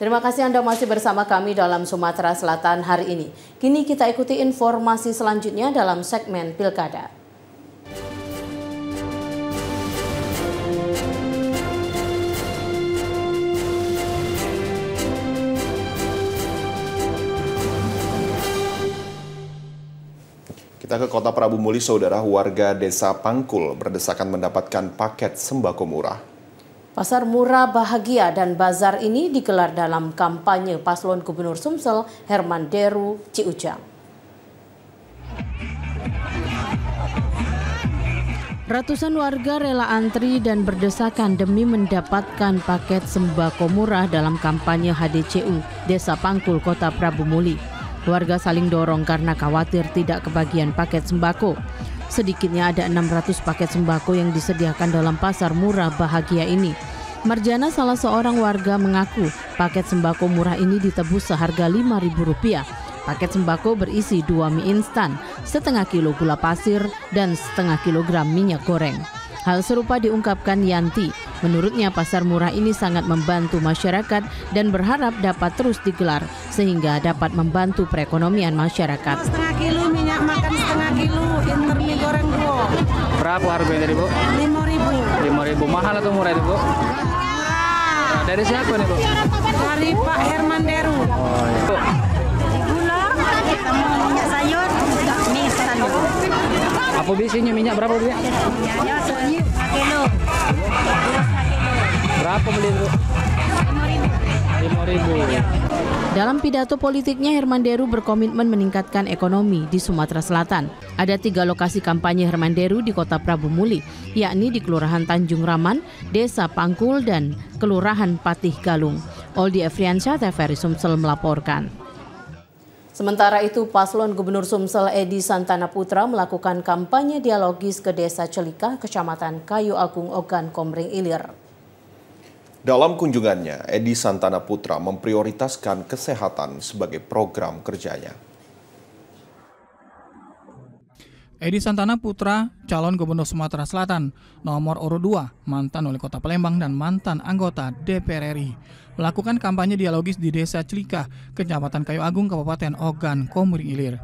Terima kasih Anda masih bersama kami dalam Sumatera Selatan hari ini. Kini kita ikuti informasi selanjutnya dalam segmen Pilkada. Kita ke Kota Prabu Muli, saudara. Warga Desa Pangkul berdesakan mendapatkan paket sembako murah. Pasar Murah Bahagia dan Bazar ini digelar dalam kampanye paslon Gubernur Sumsel Herman Deru Ciujang. Ratusan warga rela antri dan berdesakan demi mendapatkan paket sembako murah dalam kampanye HDCU Desa Pangkul, Kota Prabu Muli. Warga saling dorong karena khawatir tidak kebagian paket sembako. Sedikitnya ada 600 paket sembako yang disediakan dalam Pasar Murah Bahagia ini. Marjana, salah seorang warga, mengaku paket sembako murah ini ditebus seharga Rp5.000. Paket sembako berisi 2 mie instan, setengah kilo gula pasir, dan setengah kilogram minyak goreng. Hal serupa diungkapkan Yanti. Menurutnya pasar murah ini sangat membantu masyarakat dan berharap dapat terus digelar sehingga dapat membantu perekonomian masyarakat. Setengah kilo minyak makan, setengah kilo inter mie goreng, Bu. Berapa harganya tadi, Bu? Rp5.000. Rp5.000. Mahal atau murah itu, Bu? Murah. Dari siapa nih, Bu? Dari Pak Herman Deru. Oh, iya. Bu. Gula, sama minyak sayur, mie instan. Apa bisinya minyak berapa, Bu? Minyaknya 1 kilo. Berapa beli, Bu? Rp5.000. Dalam pidato politiknya, Herman Deru berkomitmen meningkatkan ekonomi di Sumatera Selatan. Ada 3 lokasi kampanye Herman Deru di Kota Prabu Muli, yakni di Kelurahan Tanjung Raman, Desa Pangkul, dan Kelurahan Patih Galung. Oldi Efriansyah, TVRI Sumsel melaporkan. Sementara itu, paslon Gubernur Sumsel Edi Santana Putra melakukan kampanye dialogis ke Desa Celika, Kecamatan Kayu Agung, Ogan Komering Ilir. Dalam kunjungannya, Edi Santana Putra memprioritaskan kesehatan sebagai program kerjanya. Edi Santana Putra, calon Gubernur Sumatera Selatan, nomor urut 2, mantan Wali Kota Palembang dan mantan anggota DPR RI, melakukan kampanye dialogis di Desa Celika, Kecamatan Kayu Agung, Kabupaten Ogan Komering Ilir.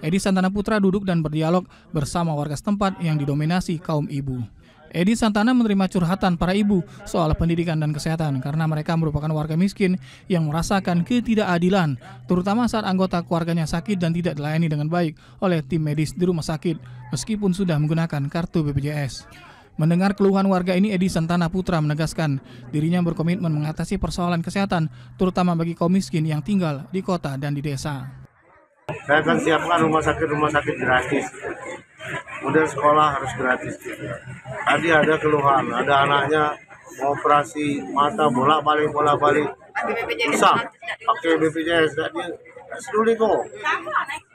Edi Santana Putra duduk dan berdialog bersama warga setempat yang didominasi kaum ibu. Edi Santana menerima curhatan para ibu soal pendidikan dan kesehatan karena mereka merupakan warga miskin yang merasakan ketidakadilan, terutama saat anggota keluarganya sakit dan tidak dilayani dengan baik oleh tim medis di rumah sakit meskipun sudah menggunakan kartu BPJS. Mendengar keluhan warga ini, Edi Santana Putra menegaskan dirinya berkomitmen mengatasi persoalan kesehatan, terutama bagi kaum miskin yang tinggal di kota dan di desa. Saya akan siapkan rumah sakit gratis. Kemudian sekolah harus gratis. Tadi ada keluhan, ada anaknya mau operasi mata bolak-balik, susah pakai BPJS, jadi sulit kok.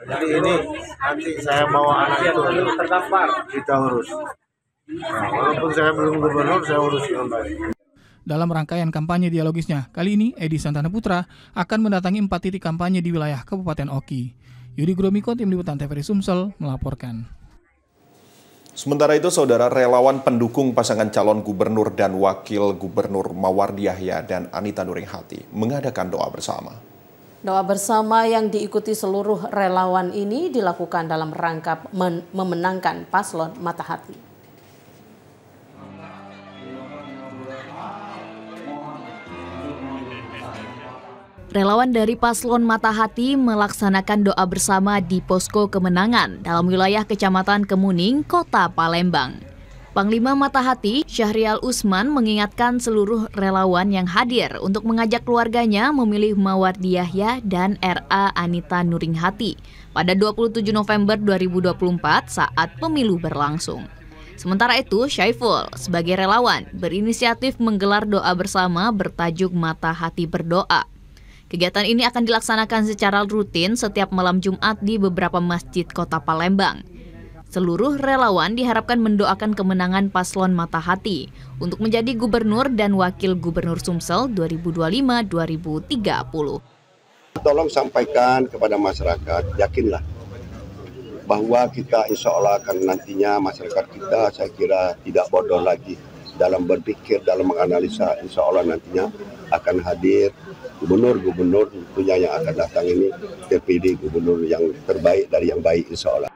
Jadi ini nanti saya bawa anak itu terdaftar, kita urus. Nah, walaupun saya belum gubernur, saya urus dengan baik. Dalam rangkaian kampanye dialogisnya, kali ini Edi Santana Putra akan mendatangi 4 titik kampanye di wilayah Kabupaten Oki. Yudi Gromiko, Tim Liputan TVRI Sumsel melaporkan. Sementara itu, saudara, relawan pendukung pasangan calon gubernur dan wakil gubernur Mawardi Yahya dan Anita Nuringhati mengadakan doa bersama. Doa bersama yang diikuti seluruh relawan ini dilakukan dalam rangka memenangkan paslon Matahati. Relawan dari paslon Matahati melaksanakan doa bersama di posko kemenangan dalam wilayah Kecamatan Kemuning, Kota Palembang. Panglima Matahati, Syahrial Usman, mengingatkan seluruh relawan yang hadir untuk mengajak keluarganya memilih Mawardi Yahya dan RA Anita Nuringhati pada 27 November 2024 saat pemilu berlangsung. Sementara itu, Syaiful sebagai relawan berinisiatif menggelar doa bersama bertajuk Matahati Berdoa. Kegiatan ini akan dilaksanakan secara rutin setiap malam Jumat di beberapa masjid Kota Palembang. Seluruh relawan diharapkan mendoakan kemenangan paslon Matahati untuk menjadi gubernur dan wakil gubernur Sumsel 2025-2030. Tolong sampaikan kepada masyarakat, yakinlah bahwa kita insya Allah akan nantinya masyarakat kita, saya kira, tidak bodoh lagi. dalam berpikir, dalam menganalisa, insya Allah nantinya akan hadir gubernur-gubernur tentunya yang akan datang ini terpilih gubernur yang terbaik dari yang baik insya Allah.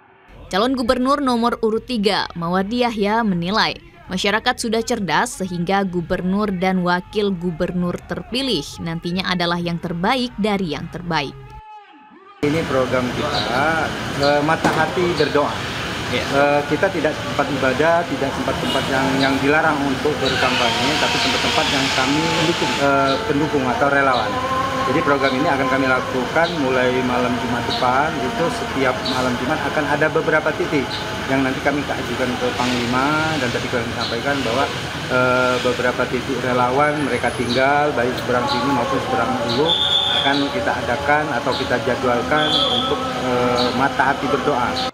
Calon gubernur nomor urut 3, Mawardi Yahya menilai masyarakat sudah cerdas sehingga gubernur dan wakil gubernur terpilih nantinya adalah yang terbaik dari yang terbaik. Ini program kita, mata hati berdoa. Kita tidak tempat ibadah, tidak tempat-tempat yang dilarang untuk berkampanye, tapi tempat-tempat yang kami pendukung atau relawan. Jadi program ini akan kami lakukan mulai malam Jumat depan, itu setiap malam Jumat akan ada beberapa titik yang nanti kami ajukan ke Panglima, dan tadi kami sampaikan bahwa beberapa titik relawan mereka tinggal, baik seberang sini maupun seberang ulu, akan kita adakan atau kita jadwalkan untuk mata hati berdoa.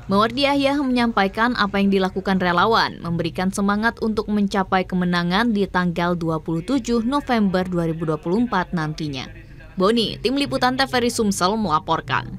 Mawardi Yahya menyampaikan apa yang dilakukan relawan, memberikan semangat untuk mencapai kemenangan di tanggal 27 November 2024 nantinya. Boni, Tim Liputan TVRI Sumsel melaporkan.